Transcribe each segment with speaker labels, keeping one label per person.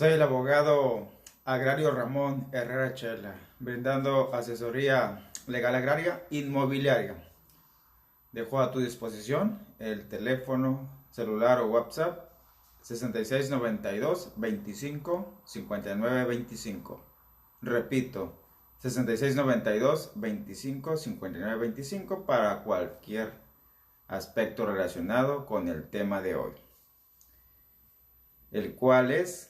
Speaker 1: Soy el abogado agrario Ramón Herrera Chela, brindando asesoría legal agraria inmobiliaria. Dejo a tu disposición el teléfono celular o WhatsApp 6692 25 59 25. Repito, 6692 25 59 25 para cualquier aspecto relacionado con el tema de hoy, el cual es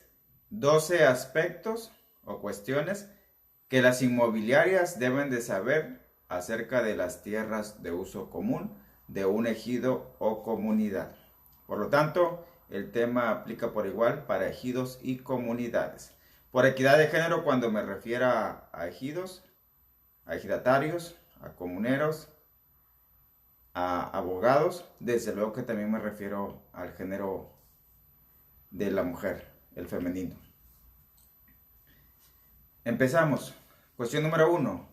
Speaker 1: 12 aspectos o cuestiones que las inmobiliarias deben de saber acerca de las tierras de uso común de un ejido o comunidad. Por lo tanto, el tema aplica por igual para ejidos y comunidades. Por equidad de género, cuando me refiera a ejidos, a ejidatarios, a comuneros, a abogados, desde luego que también me refiero al género de la mujer, el femenino. Empezamos. Cuestión número 1.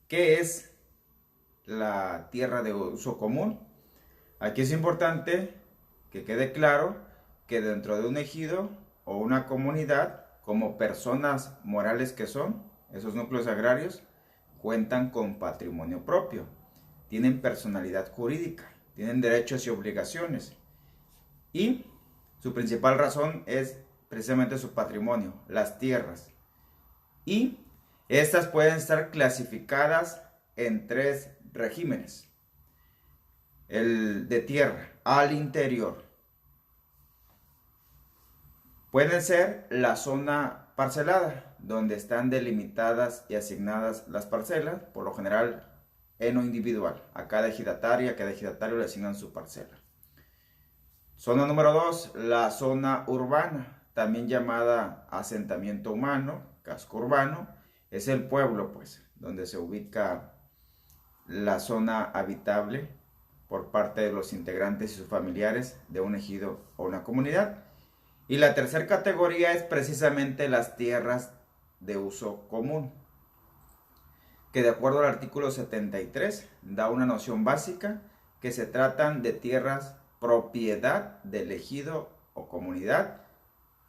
Speaker 1: ¿Qué es la tierra de uso común? Aquí es importante que quede claro que dentro de un ejido o una comunidad, como personas morales que son, esos núcleos agrarios cuentan con patrimonio propio, tienen personalidad jurídica, tienen derechos y obligaciones, y su principal razón es precisamente su patrimonio, las tierras. Y estas pueden estar clasificadas en 3 regímenes. El de tierra al interior. Pueden ser la zona parcelada, donde están delimitadas y asignadas las parcelas, por lo general en lo individual. A cada ejidatario le asignan su parcela. Zona número 2, la zona urbana, también llamada asentamiento humano, casco urbano, es el pueblo, pues, donde se ubica la zona habitable por parte de los integrantes y sus familiares de un ejido o una comunidad. Y la tercera categoría es precisamente las tierras de uso común, que de acuerdo al artículo 73 da una noción básica que se tratan de tierras propiedad del ejido o comunidad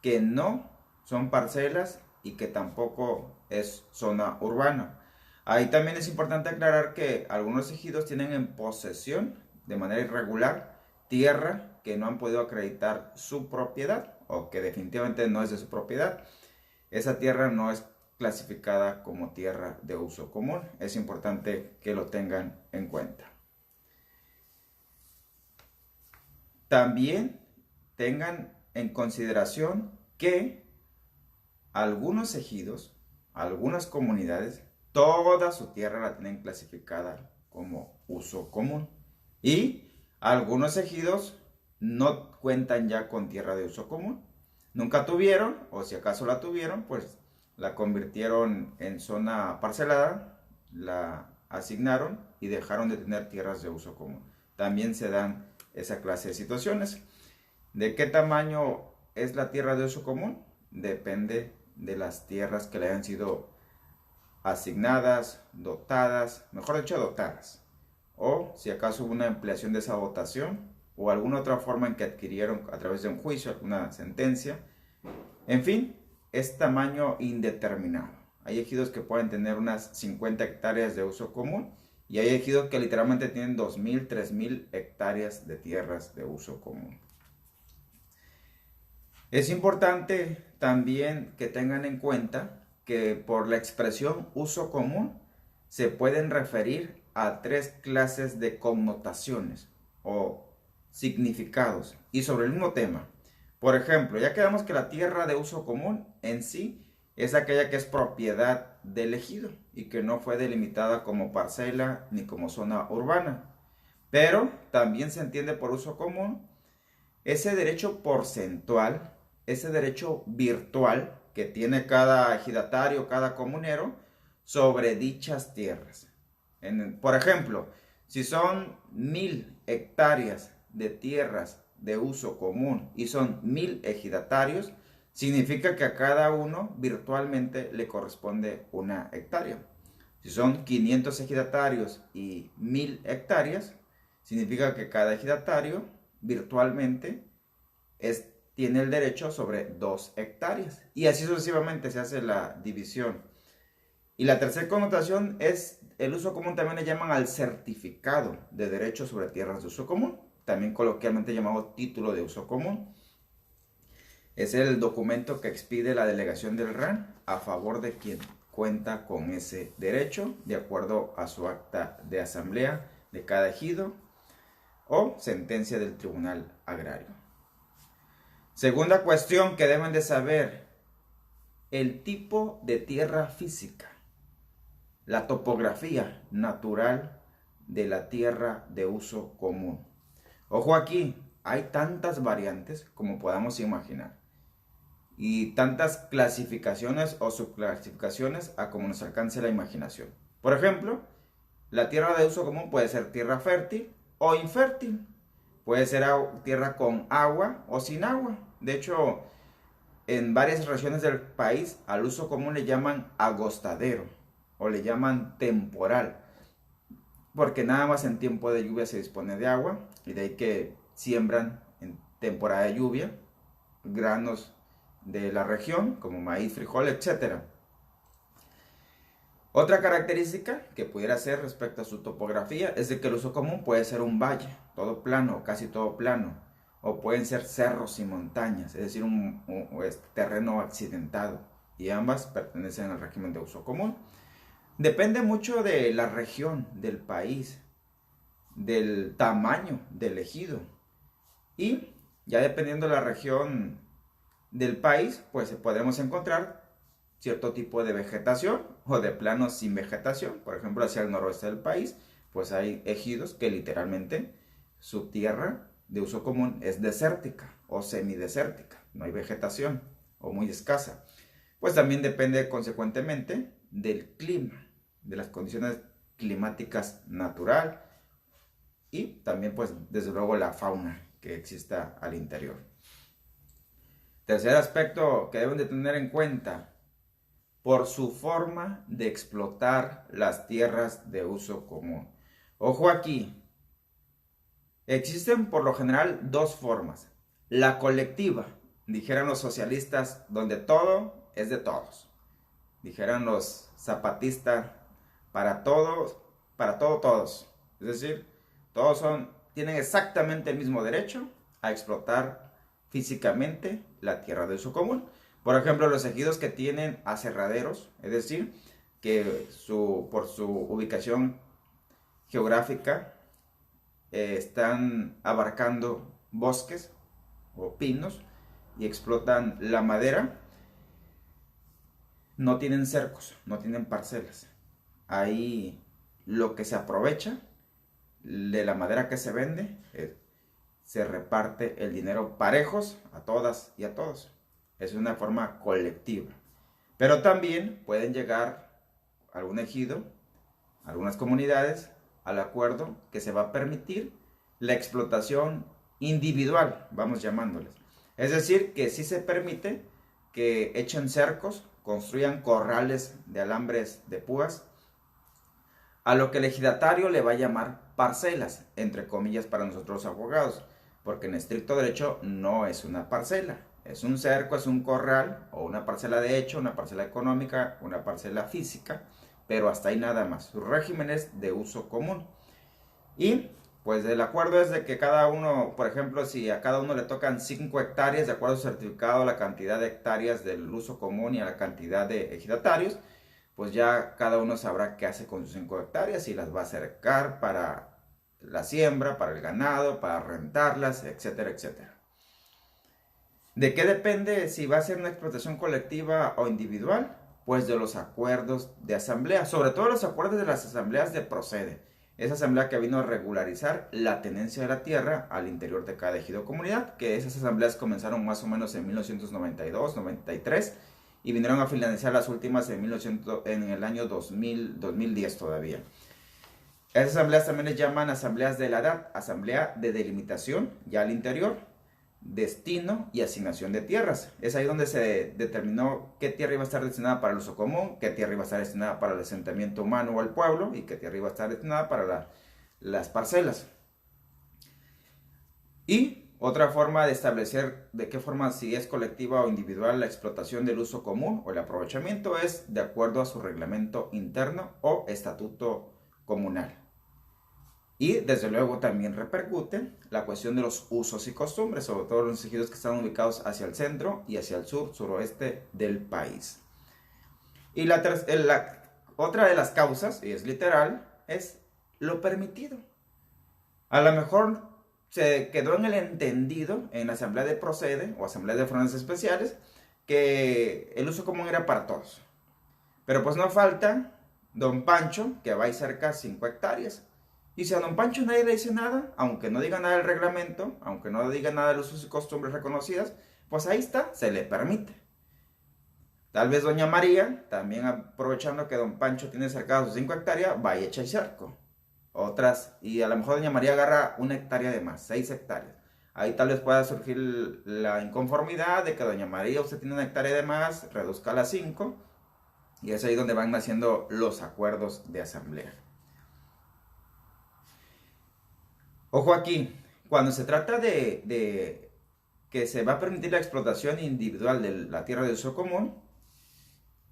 Speaker 1: que no son parcelas y que tampoco es zona urbana. Ahí también es importante aclarar que algunos ejidos tienen en posesión de manera irregular tierra que no han podido acreditar su propiedad o que definitivamente no es de su propiedad. Esa tierra no es clasificada como tierra de uso común. Es importante que lo tengan en cuenta. También tengan en consideración que algunos ejidos, algunas comunidades, toda su tierra la tienen clasificada como uso común. Y algunos ejidos no cuentan ya con tierra de uso común. Nunca tuvieron, o si acaso la tuvieron, pues la convirtieron en zona parcelada, la asignaron y dejaron de tener tierras de uso común. También se dan esa clase de situaciones. ¿De qué tamaño es la tierra de uso común? Depende de las tierras que le hayan sido asignadas, dotadas, mejor dicho, dotadas. O si acaso hubo una ampliación de esa dotación o alguna otra forma en que adquirieron a través de un juicio, alguna sentencia. En fin, es tamaño indeterminado. Hay ejidos que pueden tener unas 50 hectáreas de uso común y hay ejidos que literalmente tienen 2.000, 3.000 hectáreas de tierras de uso común. Es importante también que tengan en cuenta que por la expresión uso común se pueden referir a 3 clases de connotaciones o significados y sobre el mismo tema. Por ejemplo, ya quedamos que la tierra de uso común en sí es aquella que es propiedad del ejido y que no fue delimitada como parcela ni como zona urbana. Pero también se entiende por uso común ese derecho porcentual, ese derecho virtual que tiene cada ejidatario, cada comunero sobre dichas tierras. Por ejemplo, si son 1.000 hectáreas de tierras de uso común y son 1.000 ejidatarios, significa que a cada uno virtualmente le corresponde una hectárea. Si son 500 ejidatarios y 1.000 hectáreas, significa que cada ejidatario virtualmente es tiene el derecho sobre 2 hectáreas. Y así sucesivamente se hace la división. Y la tercera connotación es el uso común, también le llaman al certificado de derecho sobre tierras de uso común, también coloquialmente llamado título de uso común. Es el documento que expide la delegación del RAN a favor de quien cuenta con ese derecho, de acuerdo a su acta de asamblea de cada ejido o sentencia del Tribunal Agrario. Segunda cuestión que deben de saber: el tipo de tierra física, la topografía natural de la tierra de uso común. Ojo aquí, hay tantas variantes como podamos imaginar y tantas clasificaciones o subclasificaciones a como nos alcance la imaginación. Por ejemplo, la tierra de uso común puede ser tierra fértil o infértil. Puede ser tierra con agua o sin agua. De hecho, en varias regiones del país al uso común le llaman agostadero o le llaman temporal, porque nada más en tiempo de lluvia se dispone de agua, y de ahí que siembran en temporada de lluvia granos de la región como maíz, frijol, etc. Otra característica que pudiera ser respecto a su topografía es de que el uso común puede ser un valle, todo plano, casi todo plano, o pueden ser cerros y montañas, es decir, un terreno accidentado, y ambas pertenecen al régimen de uso común. Depende mucho de la región, del país, del tamaño del ejido, y ya dependiendo de la región del país, pues podremos encontrar cierto tipo de vegetación o de planos sin vegetación. Por ejemplo, hacia el noroeste del país, pues hay ejidos que literalmente su tierra de uso común es desértica o semidesértica, no hay vegetación o muy escasa. Pues también depende consecuentemente del clima, de las condiciones climáticas natural y también pues desde luego la fauna que exista al interior. Tercer aspecto que deben de tener en cuenta: por su forma de explotar las tierras de uso común. Ojo aquí, existen por lo general dos formas. La colectiva, dijeran los socialistas, donde todo es de todos. Dijeran los zapatistas, para todos, todos. Es decir, todos tienen exactamente el mismo derecho a explotar físicamente la tierra de uso común. Por ejemplo, los ejidos que tienen aserraderos, es decir, que por su ubicación geográfica están abarcando bosques o pinos y explotan la madera, no tienen cercos, no tienen parcelas. Ahí lo que se aprovecha de la madera que se vende, se reparte el dinero parejos a todas y a todos. Es una forma colectiva. Pero también pueden llegar algún ejido, algunas comunidades, al acuerdo que se va a permitir la explotación individual, vamos llamándoles. Es decir, que sí se permite que echen cercos, construyan corrales de alambres de púas, a lo que el ejidatario le va a llamar parcelas, entre comillas para nosotros abogados, porque en estricto derecho no es una parcela. Es un cerco, es un corral o una parcela de hecho, una parcela económica, una parcela física, pero hasta ahí nada más. Su régimen es de uso común. Y pues el acuerdo es de que cada uno, por ejemplo, si a cada uno le tocan 5 hectáreas, de acuerdo a su certificado, a la cantidad de hectáreas del uso común y a la cantidad de ejidatarios, pues ya cada uno sabrá qué hace con sus 5 hectáreas, si las va a cercar para la siembra, para el ganado, para rentarlas, etcétera, etcétera. ¿De qué depende si va a ser una explotación colectiva o individual? Pues de los acuerdos de asamblea, sobre todo los acuerdos de las asambleas de Procede. Esa asamblea que vino a regularizar la tenencia de la tierra al interior de cada ejido o comunidad, que esas asambleas comenzaron más o menos en 1992-93 y vinieron a finalizar las últimas en el año 2010 todavía. Esas asambleas también les llaman asambleas de la edad, asamblea de delimitación ya al interior, destino y asignación de tierras. Es ahí donde se determinó qué tierra iba a estar destinada para el uso común, qué tierra iba a estar destinada para el asentamiento humano o al pueblo y qué tierra iba a estar destinada para las parcelas. Y Otra forma de establecer de qué forma, si es colectiva o individual, la explotación del uso común o el aprovechamiento es de acuerdo a su reglamento interno o estatuto comunal. Y desde luego también repercute la cuestión de los usos y costumbres, sobre todo los ejidos que están ubicados hacia el centro y hacia el sur, suroeste del país. Y otra de las causas, y es literal, es lo permitido. A lo mejor se quedó en el entendido en la asamblea de procede o asamblea de frondas especiales que el uso común era para todos. Pero pues no falta don Pancho, que va a ir cerca 5 hectáreas. Y si a don Pancho nadie le dice nada, aunque no diga nada del reglamento, aunque no diga nada de los usos y costumbres reconocidas, pues ahí está, se le permite. Tal vez doña María, también aprovechando que don Pancho tiene cerca sus 5 hectáreas, vaya a echar cerco. Otras, y a lo mejor doña María agarra 1 hectárea de más, 6 hectáreas. Ahí tal vez pueda surgir la inconformidad de que doña María, usted tiene 1 hectárea de más, reduzca a las 5. Y es ahí donde van naciendo los acuerdos de asamblea. Ojo aquí, cuando se trata de que se va a permitir la explotación individual de la tierra de uso común,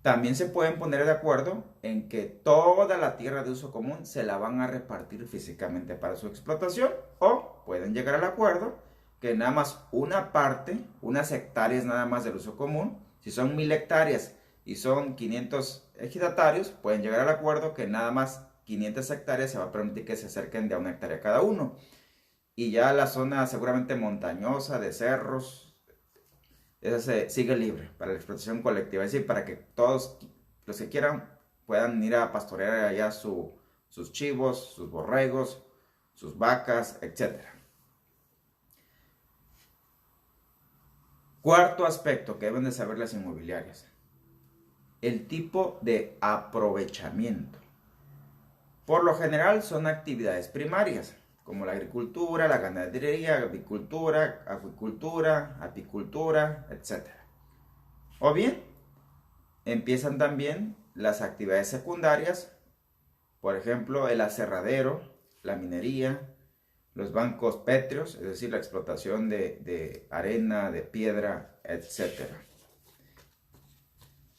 Speaker 1: también se pueden poner de acuerdo en que toda la tierra de uso común se la van a repartir físicamente para su explotación, o pueden llegar al acuerdo que nada más una parte, unas hectáreas nada más del uso común, si son 1000 hectáreas y son 500 ejidatarios, pueden llegar al acuerdo que nada más 500 hectáreas se va a permitir que se acerquen de a 1 hectárea cada uno. Y ya la zona seguramente montañosa, de cerros, esa se sigue libre para la explotación colectiva. Es decir, para que todos los que quieran puedan ir a pastorear allá sus chivos, sus borregos, sus vacas, etc. Cuarto aspecto que deben de saber las inmobiliarias: el tipo de aprovechamiento. Por lo general son actividades primarias, como la agricultura, la ganadería, avicultura, acuicultura, apicultura, etc. O bien, empiezan también las actividades secundarias, por ejemplo, el aserradero, la minería, los bancos pétreos, es decir, la explotación de arena, de piedra, etc.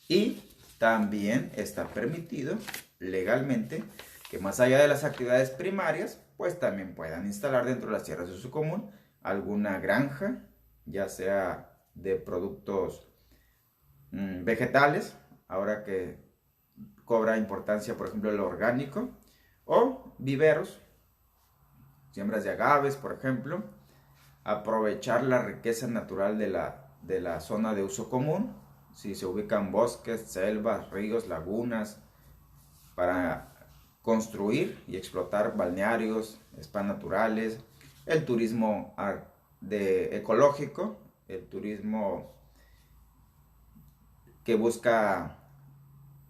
Speaker 1: Y también está permitido legalmente que más allá de las actividades primarias, pues también puedan instalar dentro de las tierras de uso común alguna granja, ya sea de productos vegetales, ahora que cobra importancia, por ejemplo, el orgánico, o viveros, siembras de agaves, por ejemplo, aprovechar la riqueza natural de la zona de uso común, si se ubican bosques, selvas, ríos, lagunas, para construir y explotar balnearios, spas naturales, el turismo ecológico, el turismo que busca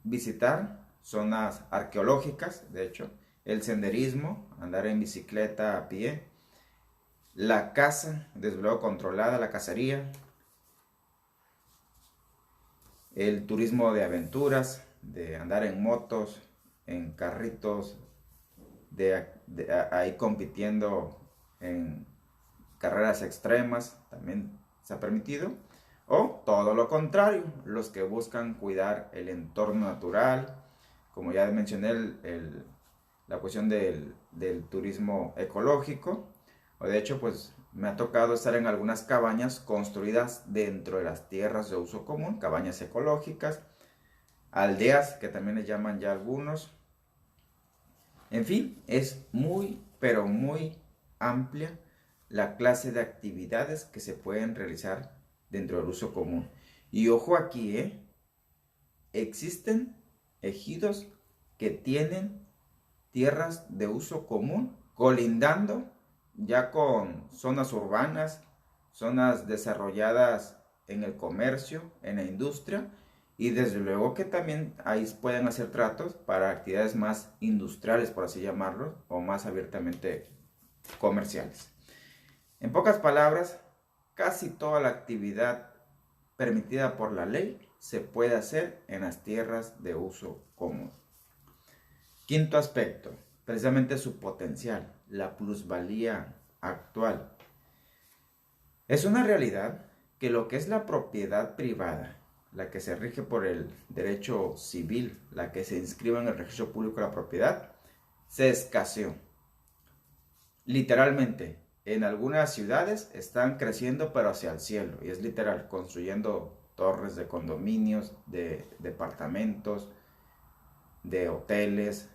Speaker 1: visitar zonas arqueológicas, de hecho, el senderismo, andar en bicicleta a pie, la caza, desde luego controlada, la cacería, el turismo de aventuras, de andar en motos, en carritos, ahí compitiendo en carreras extremas, también se ha permitido. O todo lo contrario, los que buscan cuidar el entorno natural, como ya mencioné, la cuestión del turismo ecológico. O de hecho, pues me ha tocado estar en algunas cabañas construidas dentro de las tierras de uso común, cabañas ecológicas, aldeas, que también les llaman ya algunos. En fin, es muy, pero muy amplia la clase de actividades que se pueden realizar dentro del uso común. Y ojo aquí, existen ejidos que tienen tierras de uso común colindando ya con zonas urbanas, zonas desarrolladas en el comercio, en la industria, y desde luego que también ahí pueden hacer tratos para actividades más industriales, por así llamarlo, o más abiertamente comerciales. En pocas palabras, casi toda la actividad permitida por la ley se puede hacer en las tierras de uso común. Quinto aspecto, precisamente su potencial, la plusvalía actual. Es una realidad que lo que es la propiedad privada, la que se rige por el derecho civil, la que se inscribe en el registro público de la propiedad, se escaseó. Literalmente, en algunas ciudades están creciendo pero hacia el cielo, y es literal, construyendo torres de condominios, de departamentos, de hoteles,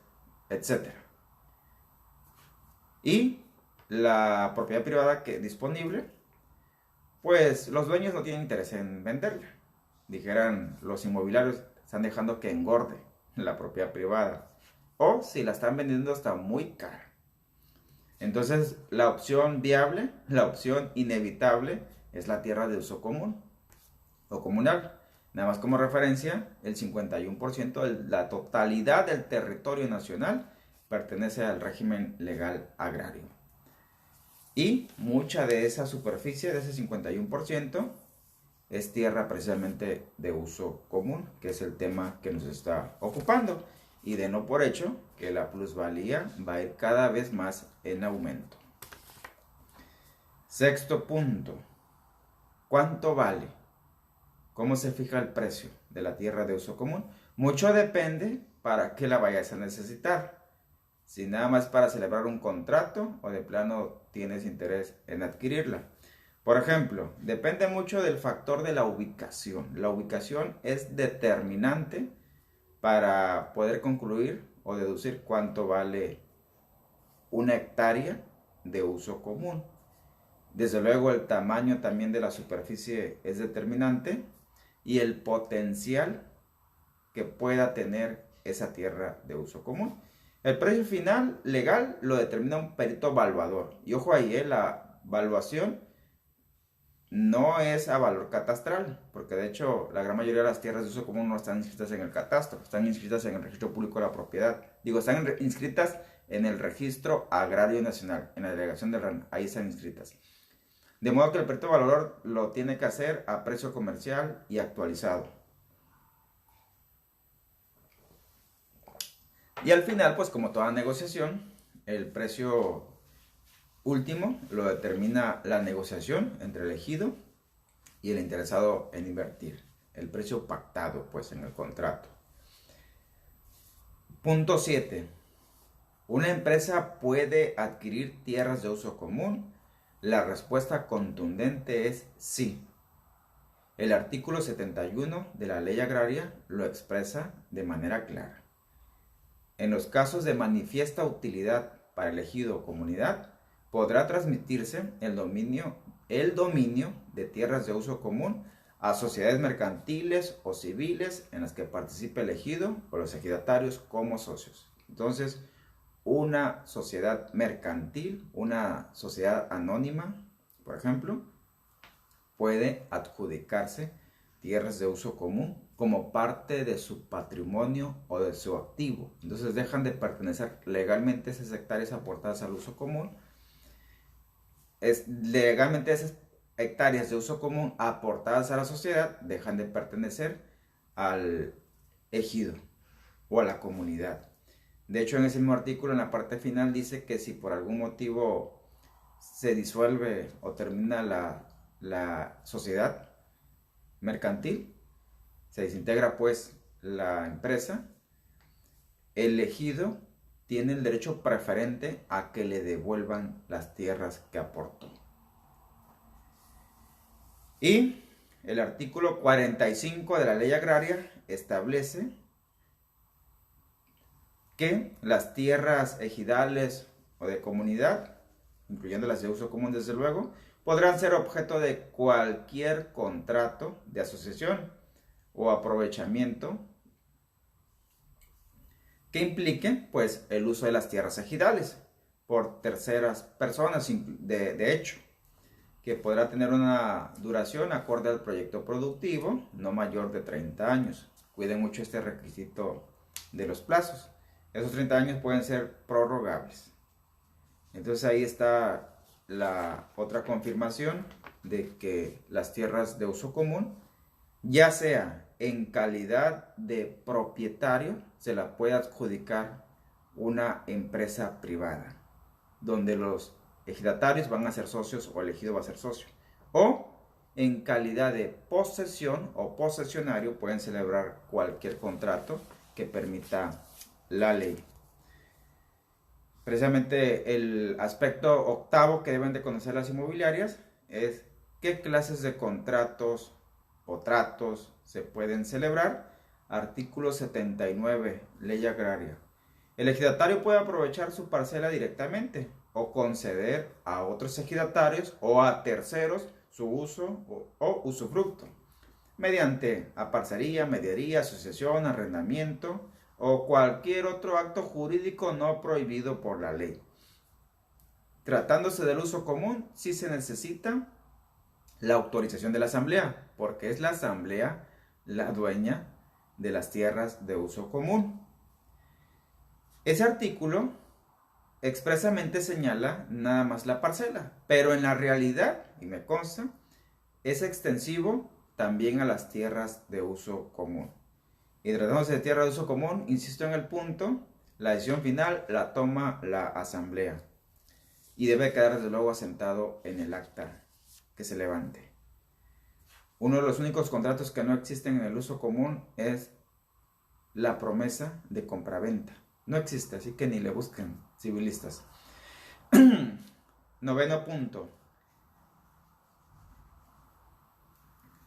Speaker 1: etc. Y la propiedad privada que disponible, pues los dueños no tienen interés en venderla. Dijeran, los inmobiliarios están dejando que engorde la propiedad privada, o si la están vendiendo está muy cara. Entonces, la opción viable, la opción inevitable, es la tierra de uso común o comunal. Nada más como referencia, el 51% de la totalidad del territorio nacional pertenece al régimen legal agrario. Y mucha de esa superficie, de ese 51%, es tierra precisamente de uso común, que es el tema que nos está ocupando. Y de no por hecho que la plusvalía va a ir cada vez más en aumento. Sexto punto. ¿Cuánto vale? ¿Cómo se fija el precio de la tierra de uso común? Mucho depende para qué la vayas a necesitar. Si nada más para celebrar un contrato o de plano tienes interés en adquirirla. Por ejemplo, depende mucho del factor de la ubicación. La ubicación es determinante para poder concluir o deducir cuánto vale una hectárea de uso común. Desde luego el tamaño también de la superficie es determinante y el potencial que pueda tener esa tierra de uso común. El precio final legal lo determina un perito evaluador. Y ojo ahí, la evaluación no es a valor catastral, porque de hecho la gran mayoría de las tierras de uso común no están inscritas en el catastro, están inscritas en el registro público de la propiedad. Digo, están inscritas en el registro agrario nacional, en la delegación de RAN, ahí están inscritas. De modo que el perito evaluador lo tiene que hacer a precio comercial y actualizado. Y al final, pues como toda negociación, el precio último lo determina la negociación entre el ejido y el interesado en invertir. El precio pactado, pues, en el contrato. Punto 7. ¿Una empresa puede adquirir tierras de uso común? La respuesta contundente es sí. El artículo 71 de la Ley Agraria lo expresa de manera clara. En los casos de manifiesta utilidad para el ejido o comunidad, podrá transmitirse el dominio de tierras de uso común a sociedades mercantiles o civiles en las que participe el ejido o los ejidatarios como socios. Entonces, una sociedad mercantil, una sociedad anónima, por ejemplo, puede adjudicarse tierras de uso común como parte de su patrimonio o de su activo. Entonces dejan de pertenecer legalmente esas hectáreas aportadas al uso común. Legalmente esas hectáreas de uso común aportadas a la sociedad dejan de pertenecer al ejido o a la comunidad. De hecho, en ese mismo artículo, en la parte final, dice que si por algún motivo se disuelve o termina la sociedad mercantil, se desintegra pues la empresa, el ejido tiene el derecho preferente a que le devuelvan las tierras que aportó. Y el artículo 45 de la Ley Agraria establece que las tierras ejidales o de comunidad, incluyendo las de uso común desde luego, podrán ser objeto de cualquier contrato de asociación o aprovechamiento que implique pues el uso de las tierras ejidales por terceras personas de hecho, que podrá tener una duración acorde al proyecto productivo no mayor de 30 años. Cuiden mucho este requisito de los plazos. Esos 30 años pueden ser prorrogables. Entonces ahí está la otra confirmación de que las tierras de uso común, ya sea en calidad de propietario, se la puede adjudicar una empresa privada, donde los ejidatarios van a ser socios o el ejido va a ser socio. o en calidad de posesión o posesionario pueden celebrar cualquier contrato que permita la ley. Precisamente el aspecto octavo que deben de conocer las inmobiliarias es qué clases de contratos o tratos se pueden celebrar. Artículo 79, Ley Agraria. El ejidatario puede aprovechar su parcela directamente o conceder a otros ejidatarios o a terceros su uso o usufructo mediante aparcería, mediaría, asociación, arrendamiento o cualquier otro acto jurídico no prohibido por la ley. Tratándose del uso común, sí se necesita la autorización de la asamblea, porque es la asamblea la dueña de las tierras de uso común. Ese artículo expresamente señala nada más la parcela, pero en la realidad, y me consta, es extensivo también a las tierras de uso común. Y tratándose de tierra de uso común, insisto en el punto, la decisión final la toma la asamblea y debe quedar desde luego asentado en el acta que se levante. Uno de los únicos contratos que no existen en el uso común es la promesa de compraventa. No existe, así que ni le busquen, civilistas. Noveno punto.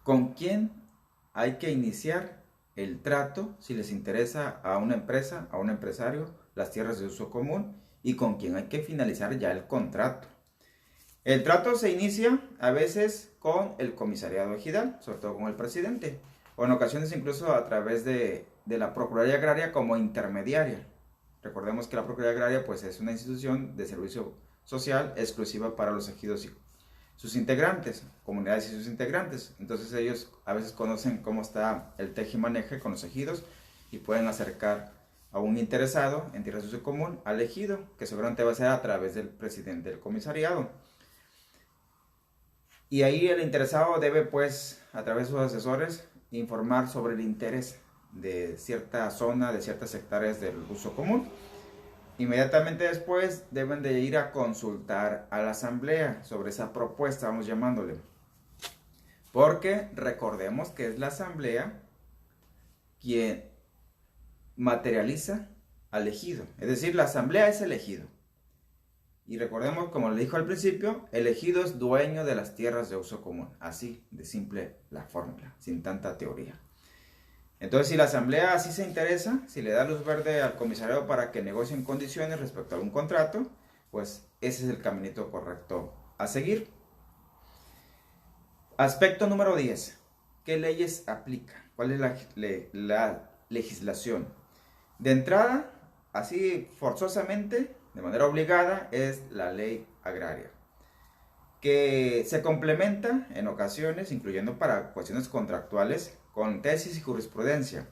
Speaker 1: ¿Con quién hay que iniciar el trato si les interesa a una empresa, a un empresario, las tierras de uso común? Y con quién hay que finalizar ya el contrato. El trato se inicia a veces con el comisariado ejidal, sobre todo con el presidente, o en ocasiones incluso a través de la Procuraduría Agraria como intermediaria. Recordemos que la Procuraduría Agraria pues, es una institución de servicio social exclusiva para los ejidos y sus integrantes, comunidades y sus integrantes. Entonces ellos a veces conocen cómo está el tejimaneje con los ejidos y pueden acercar a un interesado en tierras de uso común al ejido, que seguramente va a ser a través del presidente del comisariado. Y ahí el interesado debe, pues, a través de sus asesores, informar sobre el interés de cierta zona, de ciertas hectáreas del uso común. Inmediatamente después deben de ir a consultar a la asamblea sobre esa propuesta, vamos llamándole. Porque recordemos que es la asamblea quien materializa al ejido. Es decir, la asamblea es el ejido. Y recordemos, como le dijo al principio, el ejido es dueño de las tierras de uso común. Así de simple la fórmula, sin tanta teoría. Entonces, si la asamblea así se interesa, si le da luz verde al comisariado para que negocien condiciones respecto a algún contrato, pues ese es el caminito correcto a seguir. Aspecto número 10. ¿Qué leyes aplica? ¿Cuál es la legislación? De entrada, así forzosamente, de manera obligada, es la ley agraria, que se complementa en ocasiones, incluyendo para cuestiones contractuales, con tesis y jurisprudencia.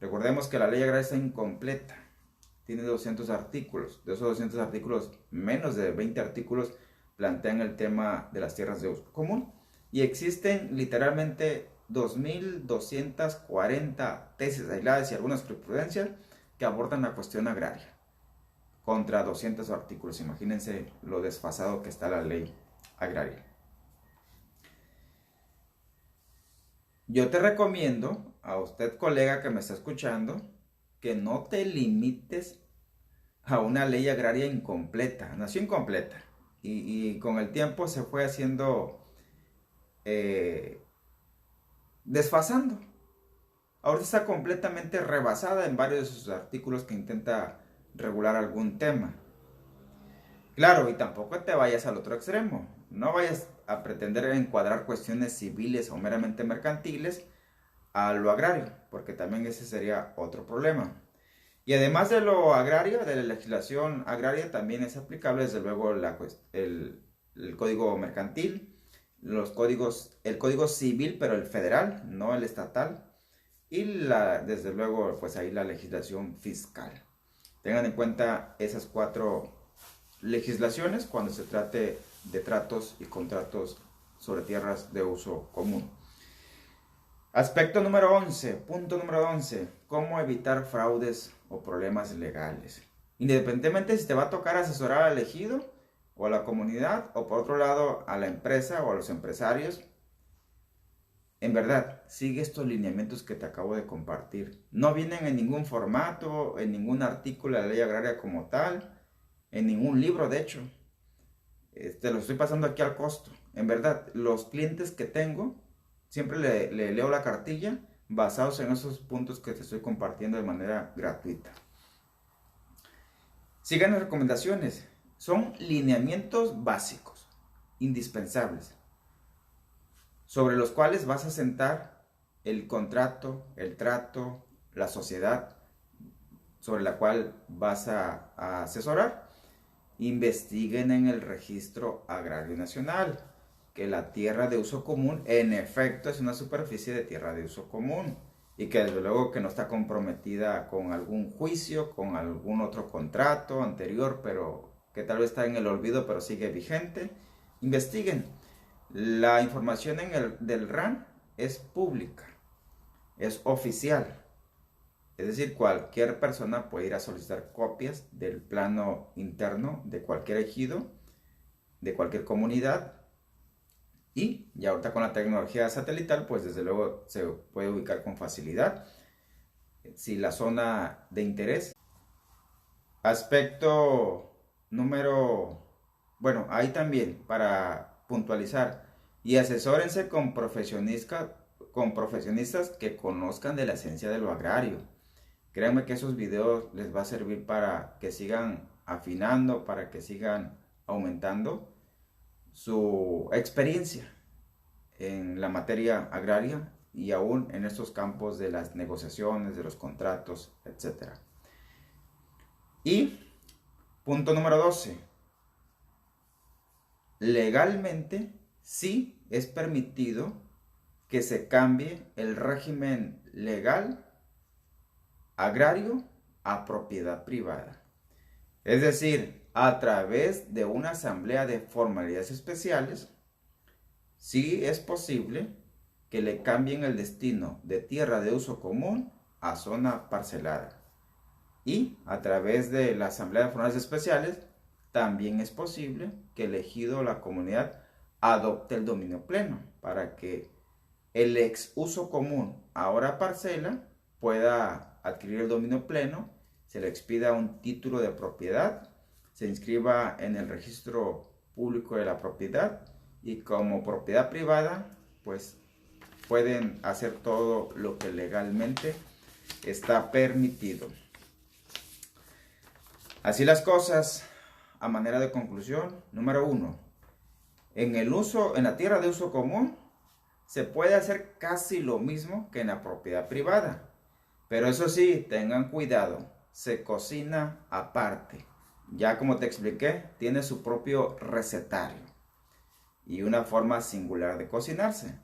Speaker 1: Recordemos que la ley agraria está incompleta, tiene 200 artículos, de esos 200 artículos, menos de 20 artículos plantean el tema de las tierras de uso común, y existen literalmente 2.240 tesis aisladas y algunas jurisprudencias que abordan la cuestión agraria, contra 200 artículos. Imagínense lo desfasado que está la ley agraria. Yo te recomiendo, a usted colega que me está escuchando, que no te limites a una ley agraria incompleta. Nació incompleta y con el tiempo se fue haciendo desfasando. Ahora está completamente rebasada en varios de sus artículos que intenta regular algún tema. Claro, y tampoco te vayas al otro extremo. No vayas a pretender encuadrar cuestiones civiles o meramente mercantiles a lo agrario, porque también ese sería otro problema. Y además de lo agrario, de la legislación agraria, también es aplicable desde luego el código mercantil, el código civil, pero el federal, no el estatal, y desde luego pues ahí la legislación fiscal. Tengan en cuenta esas 4 legislaciones cuando se trate de tratos y contratos sobre tierras de uso común. Aspecto número 11, punto número 11, cómo evitar fraudes o problemas legales. Independientemente si te va a tocar asesorar al ejido, o a la comunidad, o por otro lado a la empresa o a los empresarios. En verdad, sigue estos lineamientos que te acabo de compartir. No vienen en ningún formato, en ningún artículo de la ley agraria como tal, en ningún libro de hecho. Te lo estoy pasando aquí al costo. En verdad, los clientes que tengo, siempre le leo la cartilla basados en esos puntos que te estoy compartiendo de manera gratuita. Sigan las recomendaciones. Son lineamientos básicos, indispensables, sobre los cuales vas a sentar el contrato, el trato, la sociedad sobre la cual vas a asesorar. Investiguen en el Registro Agrario Nacional que la tierra de uso común en efecto es una superficie de tierra de uso común y que desde luego que no está comprometida con algún juicio, con algún otro contrato anterior, pero que tal vez está en el olvido pero sigue vigente. Investiguen. La información del RAN es pública, es oficial. Es decir, cualquier persona puede ir a solicitar copias del plano interno de cualquier ejido, de cualquier comunidad. Y ya ahorita con la tecnología satelital, pues desde luego se puede ubicar con facilidad. Si la zona de interés. Aspecto bueno, ahí también para puntualizar. Y asesórense con profesionistas que conozcan de la esencia de lo agrario. Créanme que esos videos les va a servir para que sigan afinando, para que sigan aumentando su experiencia en la materia agraria y aún en estos campos de las negociaciones, de los contratos, etc. Y punto número 12. Legalmente sí es permitido que se cambie el régimen legal agrario a propiedad privada. Es decir, a través de una asamblea de formalidades especiales, sí es posible que le cambien el destino de tierra de uso común a zona parcelada. Y a través de la asamblea de formalidades especiales, también es posible que el ejido o la comunidad adopte el dominio pleno para que el ex uso común, ahora parcela, pueda adquirir el dominio pleno, se le expida un título de propiedad, se inscriba en el registro público de la propiedad y como propiedad privada, pues pueden hacer todo lo que legalmente está permitido. Así las cosas, a manera de conclusión, número 1. En la tierra de uso común, se puede hacer casi lo mismo que en la propiedad privada. Pero eso sí, tengan cuidado, se cocina aparte. Ya como te expliqué, tiene su propio recetario y una forma singular de cocinarse.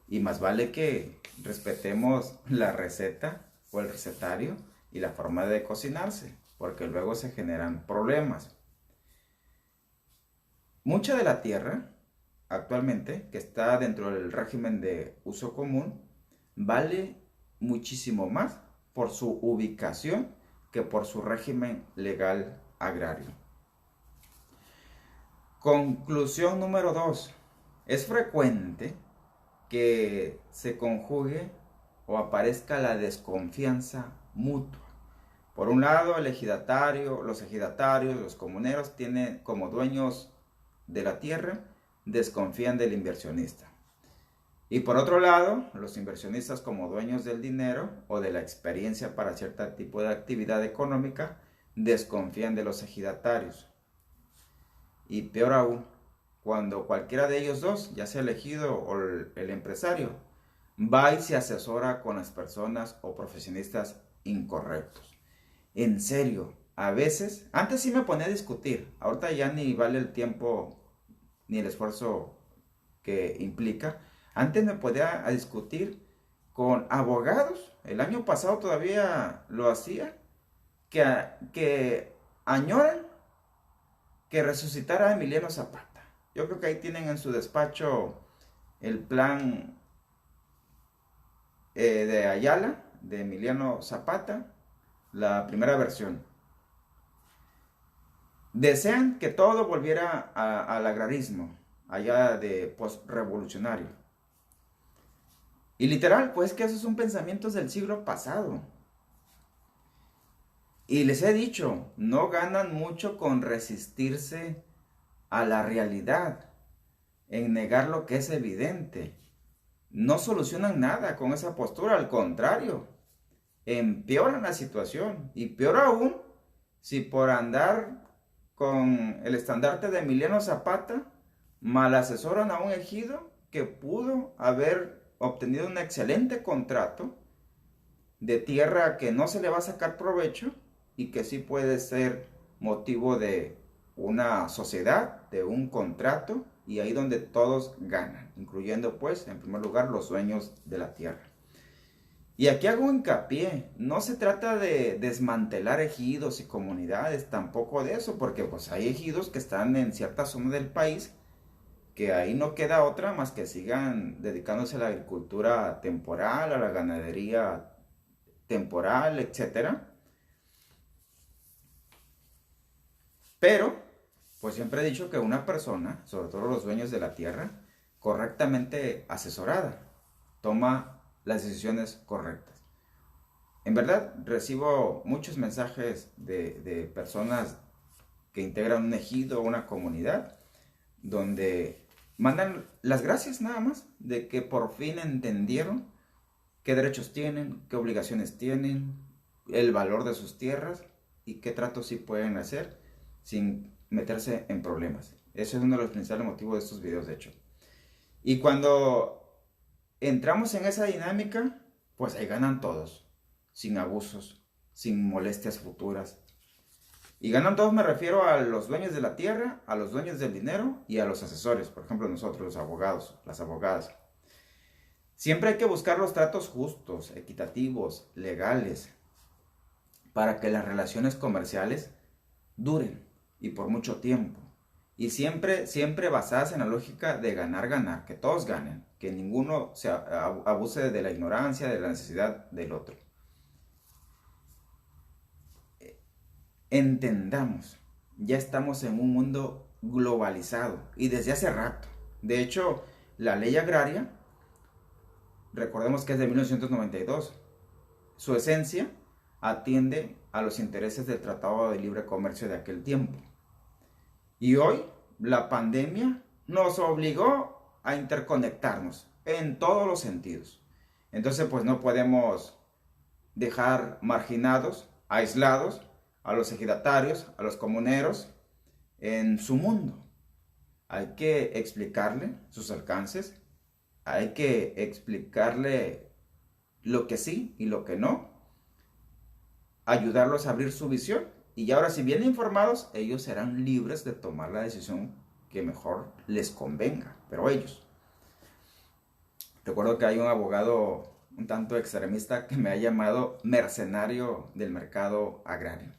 Speaker 1: Y más vale que respetemos la receta o el recetario y la forma de cocinarse, porque luego se generan problemas. Mucha de la tierra actualmente, que está dentro del régimen de uso común, vale muchísimo más por su ubicación que por su régimen legal agrario. Conclusión número 2. Es frecuente que se conjugue o aparezca la desconfianza mutua. Por un lado, los ejidatarios, los comuneros tienen como dueños de la tierra, desconfían del inversionista. Y por otro lado, los inversionistas como dueños del dinero o de la experiencia para cierto tipo de actividad económica, desconfían de los ejidatarios. Y peor aún, cuando cualquiera de ellos dos, ya sea el ejido o el empresario, va y se asesora con las personas o profesionistas incorrectos. En serio, a veces, antes sí me ponía a discutir, ahorita ya ni vale el tiempo ni el esfuerzo que implica. Antes me podía a discutir con abogados, el año pasado todavía lo hacía, que añoran que resucitara a Emiliano Zapata. Yo creo que ahí tienen en su despacho el plan de Ayala, de Emiliano Zapata, la primera versión. Desean que todo volviera al agrarismo, allá de post-revolucionario. Y literal, pues que esos son pensamientos del siglo pasado. Y les he dicho, no ganan mucho con resistirse a la realidad, en negar lo que es evidente. No solucionan nada con esa postura, al contrario, empeoran la situación. Y peor aún, si por andar con el estandarte de Emiliano Zapata, mal asesoran a un ejido que pudo haber obtenido un excelente contrato de tierra que no se le va a sacar provecho y que sí puede ser motivo de una sociedad, de un contrato, y ahí donde todos ganan, incluyendo pues en primer lugar los dueños de la tierra. Y aquí hago hincapié, no se trata de desmantelar ejidos y comunidades, tampoco de eso, porque pues hay ejidos que están en ciertas zonas del país que ahí no queda otra más que sigan dedicándose a la agricultura temporal, a la ganadería temporal, etcétera. Pero, pues siempre he dicho que una persona, sobre todo los dueños de la tierra, correctamente asesorada, toma las decisiones correctas. En verdad, recibo muchos mensajes de personas que integran un ejido o una comunidad, donde mandan las gracias nada más de que por fin entendieron qué derechos tienen, qué obligaciones tienen, el valor de sus tierras y qué tratos sí pueden hacer sin meterse en problemas. Ese es uno de los principales motivos de estos videos, de hecho. Y cuando entramos en esa dinámica, pues ahí ganan todos, sin abusos, sin molestias futuras. Y ganan todos me refiero a los dueños de la tierra, a los dueños del dinero y a los asesores, por ejemplo nosotros los abogados, las abogadas. Siempre hay que buscar los tratos justos, equitativos, legales, para que las relaciones comerciales duren y por mucho tiempo. Y siempre basadas en la lógica de ganar, que todos ganen, que ninguno se abuse de la ignorancia, de la necesidad del otro. Entendamos, ya estamos en un mundo globalizado y desde hace rato. De hecho, la ley agraria, recordemos que es de 1992. Su esencia atiende a los intereses del Tratado de Libre Comercio de aquel tiempo. Y hoy la pandemia nos obligó a interconectarnos en todos los sentidos. Entonces pues no podemos dejar marginados, aislados a los ejidatarios, a los comuneros en su mundo. Hay que explicarle sus alcances, hay que explicarle lo que sí y lo que no, ayudarlos a abrir su visión. Y ahora, si bien informados, ellos serán libres de tomar la decisión que mejor les convenga, pero ellos. Recuerdo que hay un abogado un tanto extremista que me ha llamado mercenario del mercado agrario.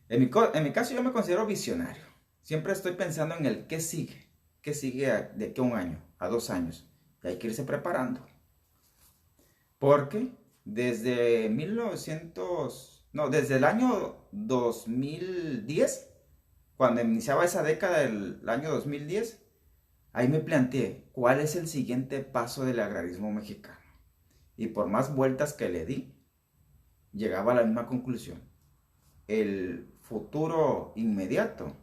Speaker 1: En mi caso yo me considero visionario. Siempre estoy pensando en el qué sigue de aquí a un año, a 2 años. Y hay que irse preparando. Porque desde el año 2010, cuando iniciaba esa década del año 2010, ahí me planteé cuál es el siguiente paso del agrarismo mexicano. Y por más vueltas que le di, llegaba a la misma conclusión. El futuro inmediato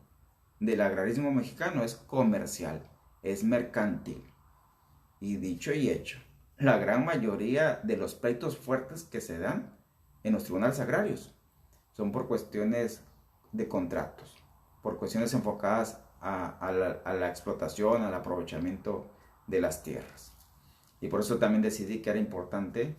Speaker 1: del agrarismo mexicano es comercial, es mercantil. Y dicho y hecho, la gran mayoría de los pleitos fuertes que se dan en los tribunales agrarios son por cuestiones de contratos, por cuestiones enfocadas a la explotación, al aprovechamiento de las tierras. Y por eso también decidí que era importante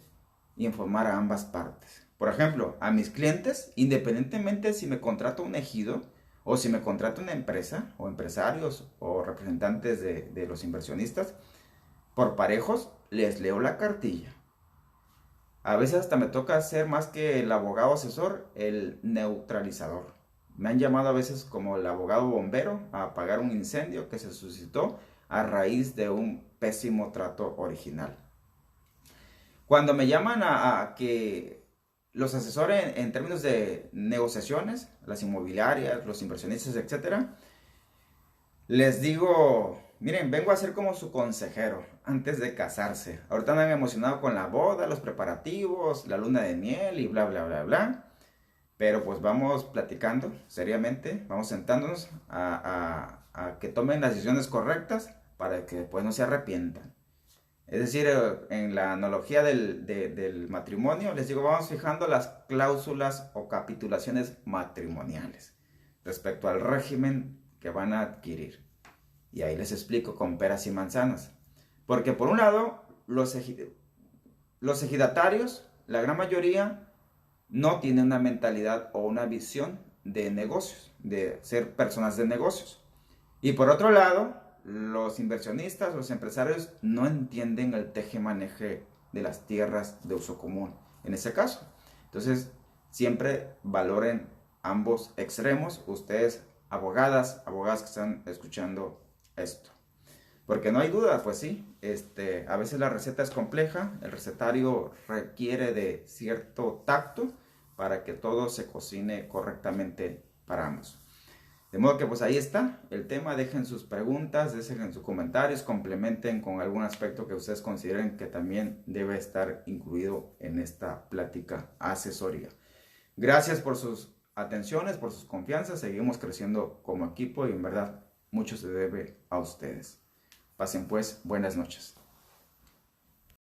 Speaker 1: informar a ambas partes. Por ejemplo, a mis clientes, independientemente si me contrato un ejido o si me contrato una empresa o empresarios o representantes de los inversionistas, por parejos les leo la cartilla. A veces hasta me toca ser más que el abogado asesor, el neutralizador. Me han llamado a veces como el abogado bombero a apagar un incendio que se suscitó a raíz de un pésimo trato original. Cuando me llaman a que los asesoro en términos de negociaciones, las inmobiliarias, los inversionistas, etcétera. Les digo, miren, vengo a ser como su consejero antes de casarse. Ahorita andan emocionados con la boda, los preparativos, la luna de miel y bla, bla, bla, bla. Pero pues vamos platicando seriamente, vamos sentándonos a que tomen las decisiones correctas para que pues no se arrepientan. Es decir, en la analogía del matrimonio, les digo, vamos fijando las cláusulas o capitulaciones matrimoniales respecto al régimen que van a adquirir. Y ahí les explico con peras y manzanas. Porque por un lado, los ejidatarios, la gran mayoría, no tienen una mentalidad o una visión de negocios, de ser personas de negocios. Y por otro lado, los inversionistas, los empresarios no entienden el teje-maneje de las tierras de uso común, en ese caso. Entonces, siempre valoren ambos extremos, ustedes abogadas que están escuchando esto. Porque no hay duda, pues sí, a veces la receta es compleja, el recetario requiere de cierto tacto para que todo se cocine correctamente para ambos. De modo que pues ahí está el tema, dejen sus preguntas, dejen sus comentarios, complementen con algún aspecto que ustedes consideren que también debe estar incluido en esta plática asesoría. Gracias por sus atenciones, por sus confianzas, seguimos creciendo como equipo y en verdad mucho se debe a ustedes. Pasen pues buenas noches.